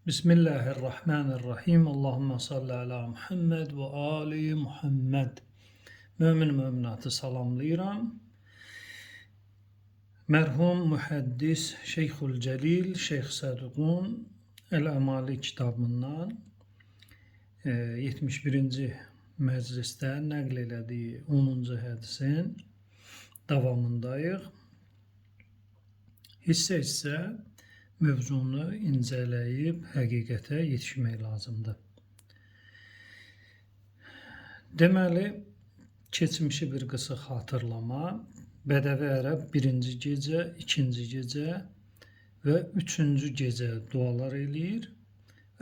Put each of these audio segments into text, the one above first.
Bismillahirrahmanirrahim. Allahümme salli ala Muhammed ve ali Muhammed. Mömin möminatı salamlayıram. Mərhum mühəddis Şeyxul Cəlil Şeyx Səduqun Əl-Əmali kitabından 71-ci məclisdə nəql elədiyi 10-cu hədisin davamındayıq. Hissə mövzunu incələyib həqiqətə yetişmək lazımdır. Deməli, keçmişi bir qısa xatırlama, Bədəvi ərəb birinci gecə, ikinci gecə və üçüncü gecə dualar eləyir.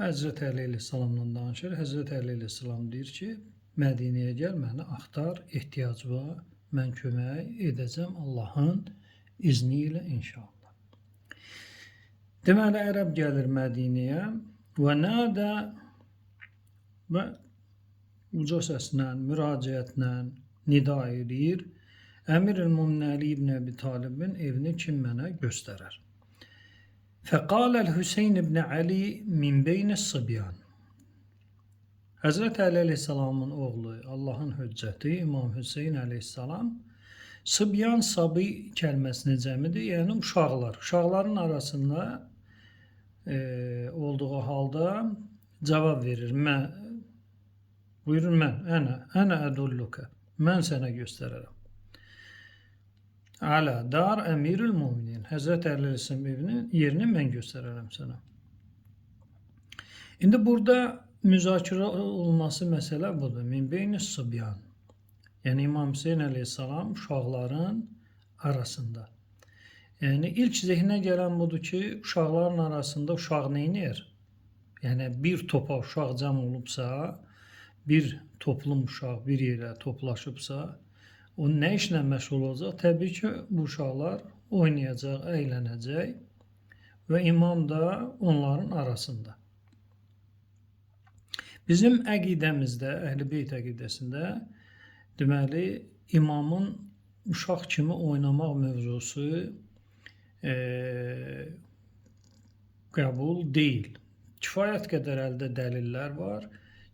Həzrət Əli əleyhissalamla danışır. Həzrət Əli əleyhissalam deyir ki, Mədinəyə gəl, məni axtar, ehtiyac var, mən kömək edəcəm Allahın izni ilə inşallah. Deməli, ərəb gəlir Mədinəyə və nədə və uca səslə, müraciətlə nida edir. Əmir-ül-Müminin Əli ibn Əbi Talibin evini kim mənə göstərər? Fəqaləl Hüseyn ibn Əli min beynis sıbyan. Həzrət Əli əleyhissalamın oğlu, Allahın hüccəti İmam Hüseyn əleyhissalam, sıbyan sabi kəlməsinin cəmidir, yəni uşaqlar. Uşaqların arasında olduğu halda cavab verir. Buyurun ənə ədulluka. Mən sənə göstərərəm. Alə dar əmirül-müminin. Həzrət Əli əleyhissalam evinin yerini mən göstərərəm sənə. İndi burada müzakirə olunması məsələ budur. Min beynis sıbyan. Yəni İmam Hüseyn əleyhissalam uşaqların arasında. Yəni ilk zehnə gələn budur ki, uşaqların arasında uşaq neynir? Yəni bir topa uşaq cəm olubsa, bir toplum uşaq bir yerə toplaşıbsa, o nə işlə məşğul olacaq? Təbii ki, bu uşaqlar oynayacaq, əylənəcək və imam da onların arasında. Bizim əqidəmizdə, Əhl-i Beyt əqidəsində deməli, imamın uşaq kimi oynamaq mövzusu qəbul deyil. Kifayət qədər əldə dəlillər var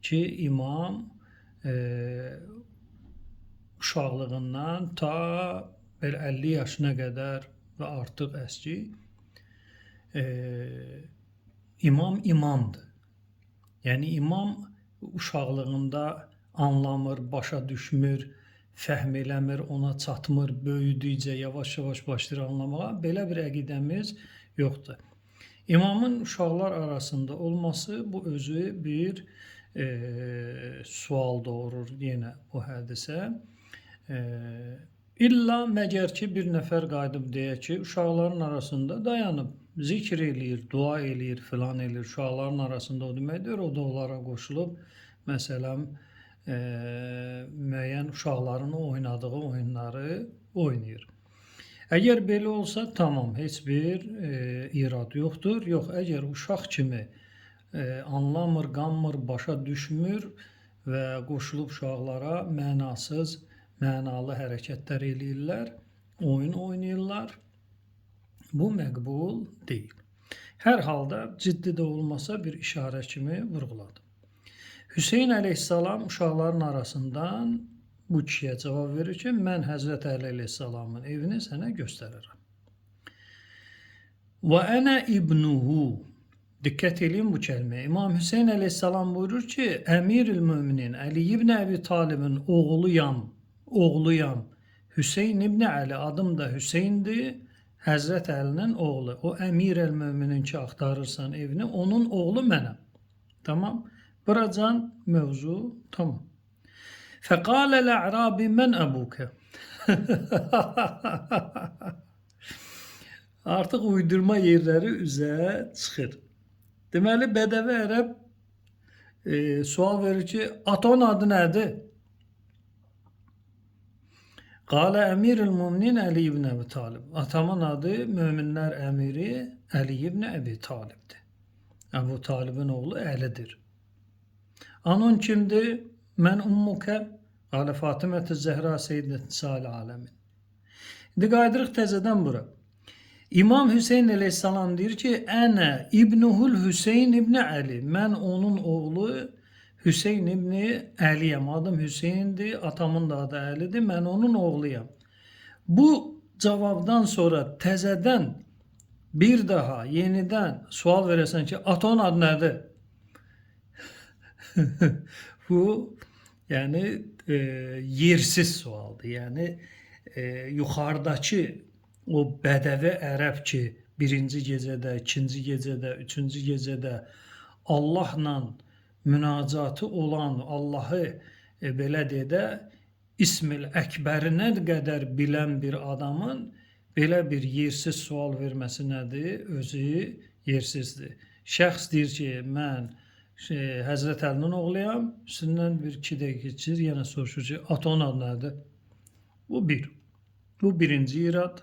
ki, imam uşaqlığından ta 50 yaşına qədər və artıq əski imam imamdır. Yəni imam uşaqlığında anlamır, başa düşmür, fəhm eləmir, ona çatmır, böyüdükcə yavaş-yavaş başlayır anlamağa. Belə bir əqidəmiz yoxdur. İmamın uşaqlar arasında olması bu özü bir sual doğurur yenə bu hədisə. İlla məgər ki, bir nəfər qayıdıb deyə ki, uşaqların arasında dayanıb, zikr eləyir, dua eləyir, filan eləyir. Uşaqların arasında o deməkdir, o da onlara qoşulub, məsələn, müəyyən uşaqların oynadığı oyunları oynayır. Əgər belə olsa, tamam, heç bir irad yoxdur. Yox, əgər uşaq kimi anlamır, qanmır, başa düşmür və qoşulub uşaqlara mənasız, mənalı hərəkətlər eləyirlər, oyun oynayırlar. Bu məqbul deyil. Hər halda ciddi də olmasa bir işarə kimi vurğuladı. Hüseyn əleyhissalam uşaqların arasından bu kişiyə cavab verir ki, mən Həzrət Əli əleyhissalamın evini sənə göstərərəm. Və ənə ibnuhu. Diqqət edin bu kəlməyə. İmam Hüseyn əleyhissalam buyurur ki, Əmir-ül-Müminin Əli ibn Əbi Talibin oğluyam. Hüseyn ibn Əli, adım da Hüseyndir, Həzrət Əlinin oğlu. O Əmir-ül-Müminin ki, axtarırsan evini, onun oğlu mənəm. Tamam. Buracan mövzu tamam. Fəqaləl ə'rabi mən əbukə. Artıq uydurma yerləri üzə çıxır. Deməli, Bədəvi ərəb sual verir ki, atanın adı nədir? Qalə Əmir-ül-Müminin Əli ibn Əbi Talib. Atamın adı möminlər əmiri Əli ibn Əbi Talibdir. Əbu Talibin oğlu Əlidir. Anun kimdir? Mən ummukə. Qalə Fatimə-tü Zəhra Seyyidət-i Aləmin. İndi qayıdırıq təzədən bura. İmam Hüseyin aleyhissalam deyir ki, Ənə İbnuhul Hüseyin İbni Ali. Mən onun oğlu Hüseyin İbni Əliyəm. Adım Hüseyindir, atamın da adı Əlidir. Mən onun oğluyam. Bu cavabdan sonra təzədən bir daha yenidən sual verəsən ki, atanın adı nədir? Bu yani yersiz sualdır. Yani yuxarıdakı o bədəvi ərəb ki, birinci gecədə, ikinci gecədə, üçüncü gecədə Allahla münacatı olan, Allahı belə dedə İsmil Əkbərinə qədər bilən bir adamın belə bir yersiz sual verməsi nədir? Özü yersizdir. Şəxs deyir ki, mən Həzrət Əlinin oğluyam, üstündən bir iki dəqiqə keçir, yenə soruşur ki, atanın adı nədir? Bu bir. Bu birinci irad.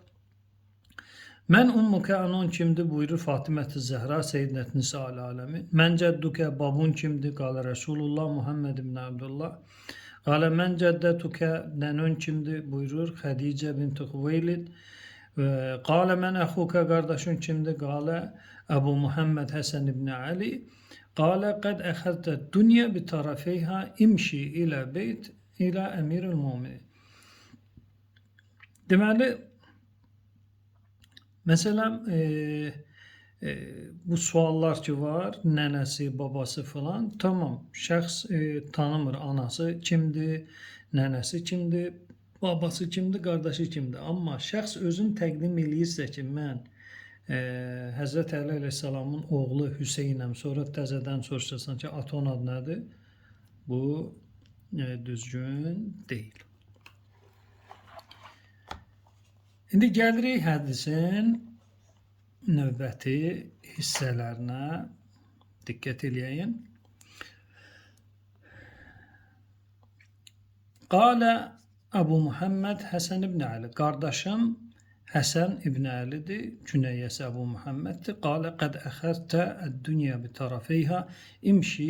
Mən Ummukə anon kimdir? Buyurur Fatimə-i Zəhra Seyyidət Nisa'l aləmin. Mən cəddükə babun kimdir? Qalə Rəsulullah Muhammed ibn Abdullah. Qalə mən cəddətükə nənön kimdir? Buyurur Xədicə bint Xuveylid. Qalə mən əxukə qardaşın kimdir? Qalə Əbu Muhammed Həsən ibn Ali. Qalə qəd əxəzdə dünya bi tarafeyha imşi ilə beyt ilə əmirül müminin. Deməli, məsələn, bu suallar ki var, nənəsi, babası falan, tamam, şəxs tanımır, anası kimdir, nənəsi kimdir, babası kimdir, qardaşı kimdir. Amma şəxs özünü təqdim eləyirsə ki, mən Həzrət Əli əleyhissalamın oğlu Hüseynəm, sonra təzədən soruşasan ki, atanın adı nədir? Bu düzgün deyil. İndi gəlirik hədisin növbəti hissələrinə diqqət eləyəyin. Qalə Əbu Muhammed Həsən ibn Ali. Qardaşım Həsən ibn Əlidir, künyəsi Əbu Muhammeddir. Qalə qəd əxərtə əd-dünya bi tarafeyha imşi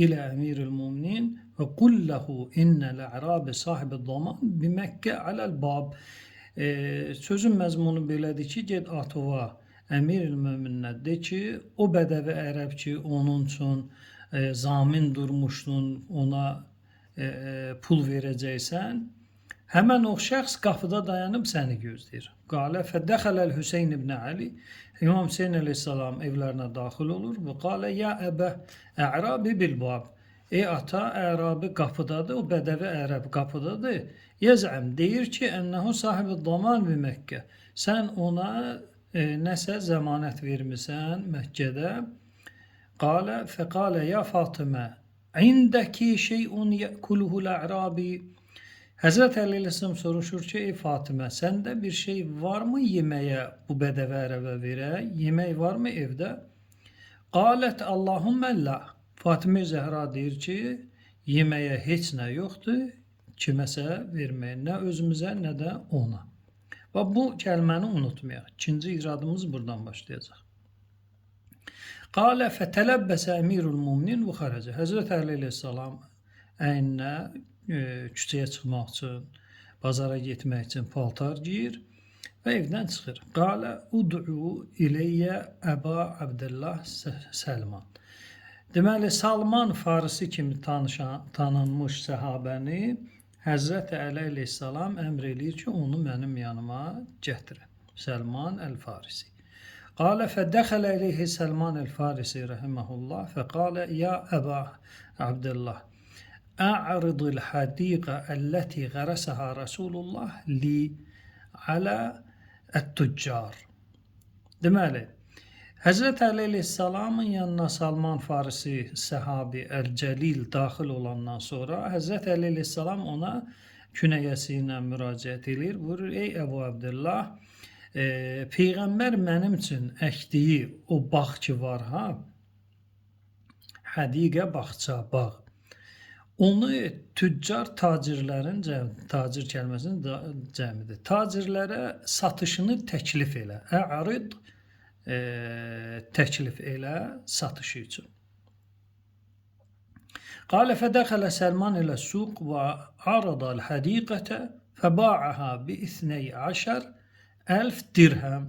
ilə əmiril müminin və qulləhu innəl ərabi sahibi zaman bi Məkkə aləl bab. Sözün məzmunu belədir ki, get atova əmiril müminə de ki, o bədəvi ərəb ki, onun üçün zamin durmuşdun, ona pul verəcəksən, həmən o şəxs qapıda dayanıb səni gözləyir. Qalə fədəxələl Hüseyin ibn Ali. İmam Hüseyin əleyhissalam evlərinə daxil olur və qalə ya əbə ə'rabi bil bab. Ey ata, ə'rabi qapıdadır, o bədəvi ərəb qapıdadır. Yəzəm deyir ki, ənəhu sahibi daman bi Məkkə. Sən ona nəsə zəmanət vermisən Məkkədə. Qalə fəqalə ya Fatimə indəki şeyun yəkuluhul ə'rabi. Həzrət Əli əleyhissalam soruşur ki, ey Fatimə, səndə bir şey varmı yeməyə bu bədəvi ərəbə verə? Yemək varmı evdə? Qalət Allahümmə la. Fatimə Zəhra deyir ki, yeməyə heç nə yoxdur, kiməsə verməyə, nə özümüzə, nə də ona. Və bu kəlməni unutmayaq. İkinci iradımız buradan başlayacaq. Qalə fətələbbəsə əmirul müminin və xərəcə. Həzrət Əli əleyhissalam əyninə küçəyə çıxmaq üçün, bazara getmək üçün paltar giyir və evdən çıxır. Qalə ud'u iləyyə Əba Abdullah Səlman. Deməli, Salman Farisi kimi tanınmış səhabəni Həzrət Əli əleyhissalam əmr eləyir ki, onu mənim yanıma gətirin. Səlman Əl-Farisi. Qalə fədəxələ iləyhi Səlman Əl-Farisi rəhiməhullah fəqalə ya Əba Abdullah أعرض الحديقة التي غرسها رسول الله لي على التجار. Deməli, Həzrət Əli əleyhissalamın yanına Salman Farisi səhabi Əl-Cəlil daxil olandan sonra Həzrət Əli əleyhissalam ona künəyəsi ilə müraciət edir. Buyurur, ey Əbu Abdullah, Peyğəmbər mənim üçün əkdiyi o bağ ki var ha, hədiqə bağça, bağ. Onu tüccar tacirlərin, tacir kəlməsinin cəmidir. Tacirlərə satışını təklif elə. Ə'rid təklif elə satışı üçün. Qalə fədəxələ Səlman ilə suq və aradal hədiqətə fəba'aha bi 12,000 dirhəm.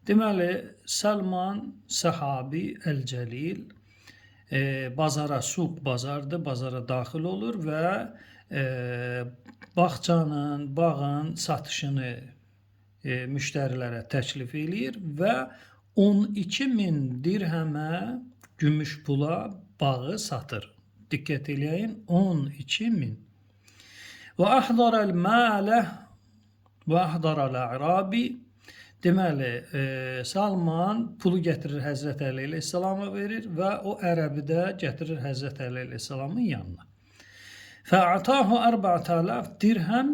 Deməli, Səlman Səhabi Əl-Cəlil bazara, suq bazardır, bazara daxil olur və bağçanın, bağın satışını müştərilərə təklif eləyir və 12.000 dirhəmə gümüş pula bağı satır. Diqqət eləyin, 12.000. Və əhdərəl mələ və əhdərəl ə'rabi. Deməli, Salman pulu gətirir Həzrət Əli əleyhissalama verir və o ərəbi də gətirir Həzrət Əli əleyhissalamın yanına. Fə'atahu 4000 dirhəm.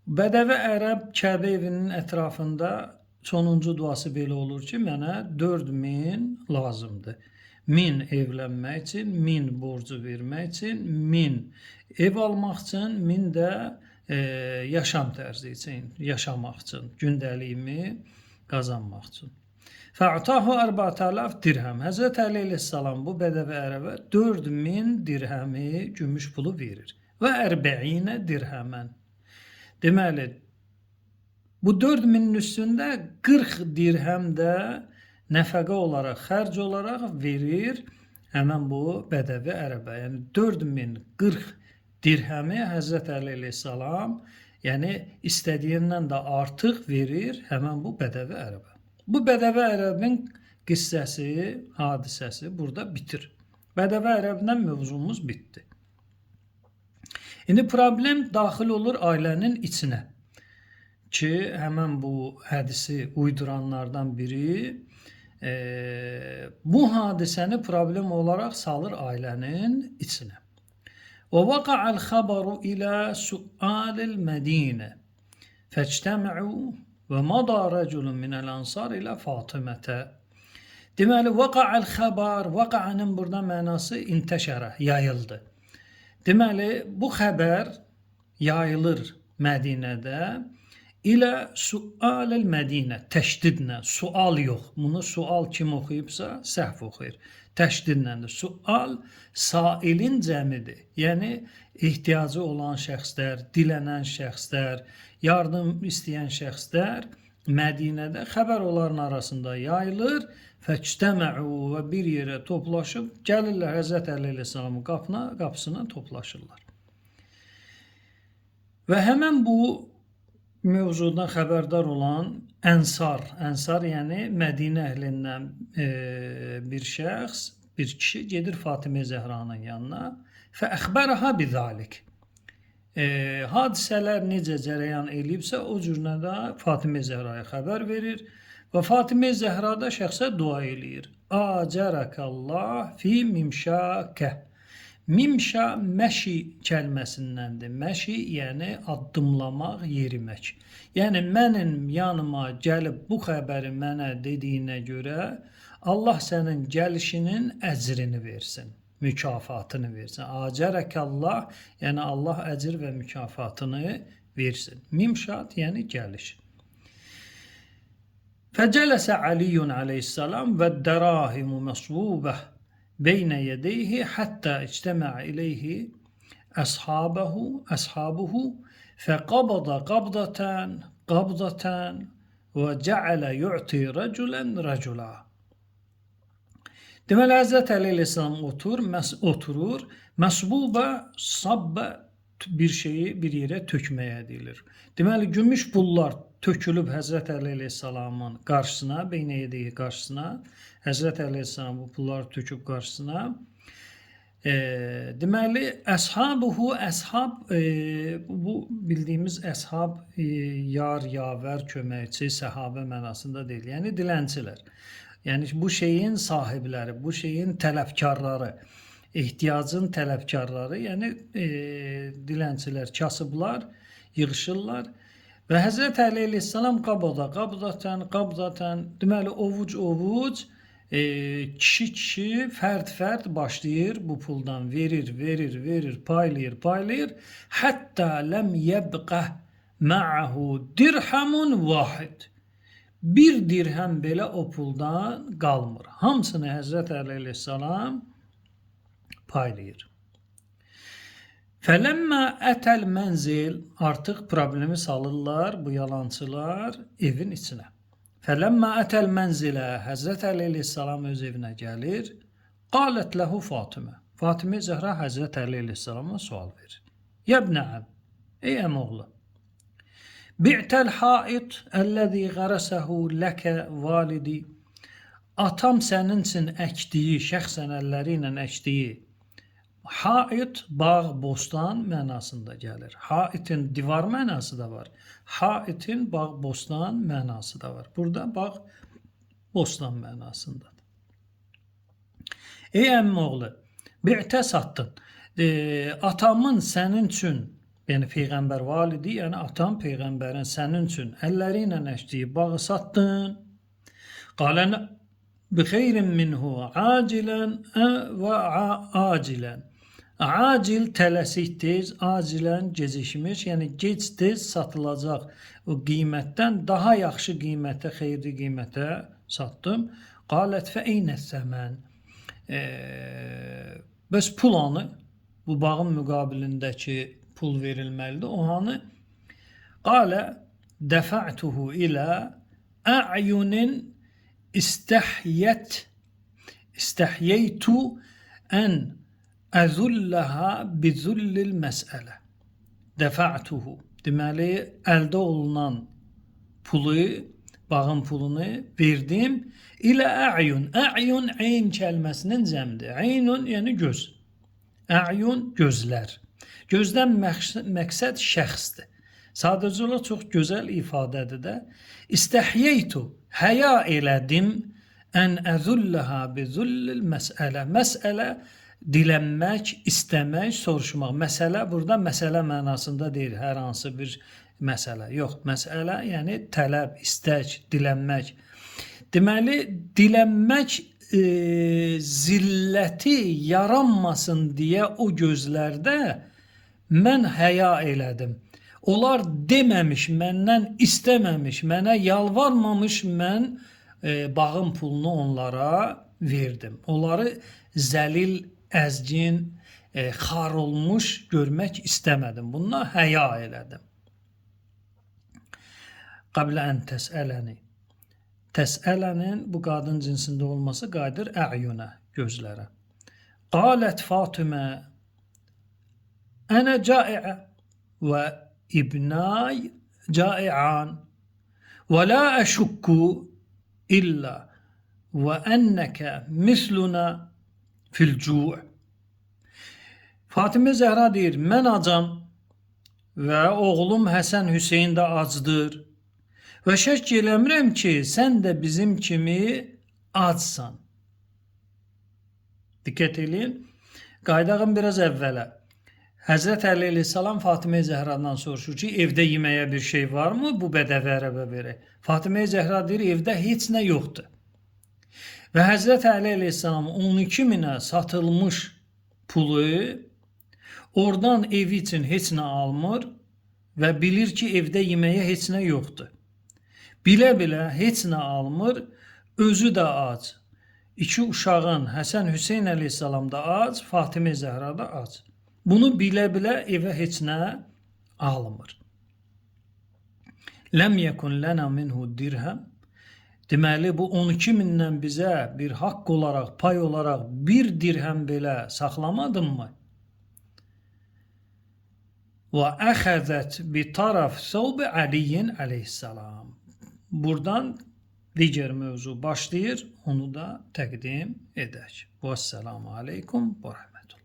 Bədəvi ərəb Kəbə evinin ətrafında sonuncu duası belə olur ki, mənə 4000 lazımdır. 1000 evlənmək üçün, 1000 borcu vermək üçün, 1000 ev almaq üçün, 1000 də yaşam tərzi üçün, yaşamaq üçün, gündəliyimi qazanmaq üçün. Fə'atahu 4000 dirhəm. Həzrət Əli əleyhissalam bu bədəvi ərəbə 4000 dirhəmi gümüş pulu verir. Və 40 dirhəmən. Deməli, bu 4000'in üstündə 40 dirhəm də nəfəqə olaraq, xərc olaraq verir həmən bu bədəvi ərəbə. Yəni 4040 dirhəmi Həzrət Əli əleyhissalam, yəni istədiyindən də artıq verir həmən bu bədəvi ərəbə. Bu bədəvi ərəbin qissəsi, hadisəsi burada bitir. Bədəvi ərəblə mövzumuz bitdi. İndi problem daxil olur ailənin içinə ki, həmən bu hədisi uyduranlardan biri bu hadisəni problem olaraq salır ailənin içinə. Və vaqa'al xəbəru ilə sualil Mədinə fəctəmə'u və mada rəculun minəl ansar ilə Fatimətə. Deməli, vaqa'al xəbər, vaqa'anın burada mənası intəşərə, yayıldı. Deməli, bu xəbər yayılır Mədinədə ilə sualil Mədinə, təşdidlə, sual yox. Bunu sual kim oxuyubsa səhv oxuyur. Təşdidləndir. Sual sailin cəmidir. Yəni, ehtiyacı olan şəxslər, dilənən şəxslər, yardım istəyən şəxslər Mədinədə xəbər onların arasında yayılır. Fəctəmə'u və bir yerə toplaşıb gəlirlər Həzrət Əli əleyhissalamın qapısına toplaşırlar. Və həmən bu mövzudan xəbərdar olan Ənsar yəni Mədinə əhlindən bir şəxs, bir kişi gedir Fatimə Zəhranın yanına. Fəəxbərəhə bizalik. Hadisələr necə cərəyan eləyibsə, o cürünə də Fatimə Zəhraya xəbər verir. Və Fatimə Zəhra da şəxsə dua eləyir. Acərəkallah fi mimşəkə. Mimşə məşi kəlməsindəndir. Məşi yəni addımlamaq, yerimək. Yəni mənim yanıma gəlib bu xəbəri mənə dediyinə görə Allah sənin gəlişinin əcrini versin, mükafatını versin. Acərəkallah yəni Allah əcr və mükafatını versin. Mimşat yəni gəliş. فجلس علي عليه السلام والدراهم مصبوبة بين يديه حتى اجتمع إليه أصحابه فقبض قبضة وجعل يعطي رجلا. Deməli, Həzrət Əli əleyhissalam oturur, məsbuba, sabbə bir şeyi bir yerə tökməyə deyilir. Deməli, gümüş pullar tökülüb Həzrət Əli əleyhissalamın qarşısına, beynə yediyi qarşısına, Həzrət Əli əleyhissalam bu pulları töküb qarşısına. Deməli, əshabuhu, əshab, bu bildiyimiz əshab, yar, yavər, köməkçi, səhabə mənasında deyil. Yəni, dilənçilər. Yəni, bu şeyin sahibləri, bu şeyin tələbkarları, ehtiyacın tələbkarları, yəni dilənçilər, kasıblar yığışırlar. Və Həzrət Əli əleyhissalam qabdatan, deməli, ovuc, kişi, fərd başlayır bu puldan verir, paylayır. Hətta ləm yəbqə mə'əhu dirhamun vahid. Bir dirhəm belə o puldan qalmır. Hamısını Həzrət Əli əleyhissalam paylayır. Fələmmə ətəl mənzil, artıq problemi salırlar bu yalançılar evin içinə. Fələmmə ətəl mənzilə, Həzrət Əli əleyhissalam öz evinə gəlir. Qalət ləhu Fatimə. Fatimə Zəhra Həzrət Əli əleyhissalama sual verir. Yəbnəəm, ey əmoğlu. Bi'təl hait əlləzi qərəsəhu ləkə validi. Atam sənin üçün əkdiyi, şəxsən əlləri ilə əkdiyi hait, bağ, bostan mənasında gəlir. Haitin divar mənası da var. Haitin bağ, bostan mənası da var. Burada bağ, bostan mənasındadır. Ey əmmoğlu, bi'tə satdın. Atamın sənin üçün, yəni Peyğəmbər validi, yəni atam Peyğəmbərin sənin üçün əlləri ilə əkdiyi bağı satdın. Qalən bixeyrin minhu acilən və acilən. Acil tələsik tez, acilən gecikmiş, yəni gec tez satılacaq o qiymətdən daha yaxşı qiymətə, xeyirli qiymətə satdım. Qalət fə eynə səmən. Bəs pul anı, bu bağın müqabilindəki pul verilməlidir. O hanı? Qalə dəfa'tuhu ilə a'yunin istəhiyyətu ən əzulləha bizullil məsələ. Dəfa'tuhu. Deməli, əldə olunan pulu, bağın pulunu verdim. İlə a'yun. A'yun ayn kəlməsinin cəmdir. Aynun yəni göz. A'yun gözlər. Gözdən məqsəd şəxsdir. Sadəcə olaraq çox gözəl ifadədir də. İstəhiyyətu. Həya elədim. Ən əzulləha bizullil məsələ. Məsələ dilənmək, istəmək, soruşmaq. Məsələ burada məsələ mənasında deyil, hər hansı bir məsələ. Yox, məsələ yəni tələb, istək, dilənmək. Deməli, dilənmək zilləti yaranmasın deyə o gözlərdə mən həya elədim. Onlar deməmiş, məndən istəməmiş, mənə yalvarmamış, mən bağın pulunu onlara verdim. Onları zəlil, əzgin, xar olmuş görmək istəmədim. Bundan həya elədim. Qablə ən təsələni. Təsələnin bu qadın cinsində olması qayıdır ə'yunə, gözlərə. Qalət Fatimə ənə caiə və ibnay caian və la əşukku illə və ennəkə misluna fil cu'. Fatimə Zəhra deyir, mən acam və oğlum Həsən Hüseyin də acdır və şək eləmirəm ki, sən də bizim kimi acsan. Diqqət eləyin. Qaydağın biraz əvvələ. Həzrət Əli əleyhissalam Fatimə Zəhradan soruşur ki, evdə yeməyə bir şey varmı? Bu bədəvi ərəbə verək. Fatimə Zəhra deyir, evdə heç nə yoxdur. Və Həzrət Əli əleyhissalam 12 minə satılmış pulu oradan evi üçün heç nə almır və bilir ki, evdə yeməyə heç nə yoxdur. Bilə-bilə heç nə almır, özü də ac. İki uşağın Həsən Hüseyin əleyhissalam da ac, Fatimə Zəhra da ac. Bunu bilə-bilə evə heç nə almır. Ləm yəkun lənə minhu dirhəm. Deməli, bu 12 mindən bizə bir haqq olaraq, pay olaraq bir dirhəm belə saxlamadın mı? Və əxəzət bi taraf səvbi Aliyin əleyhissalam. Buradan digər mövzu başlayır, onu da təqdim edək. Və əssəlamu aleykum və rəhmətullah.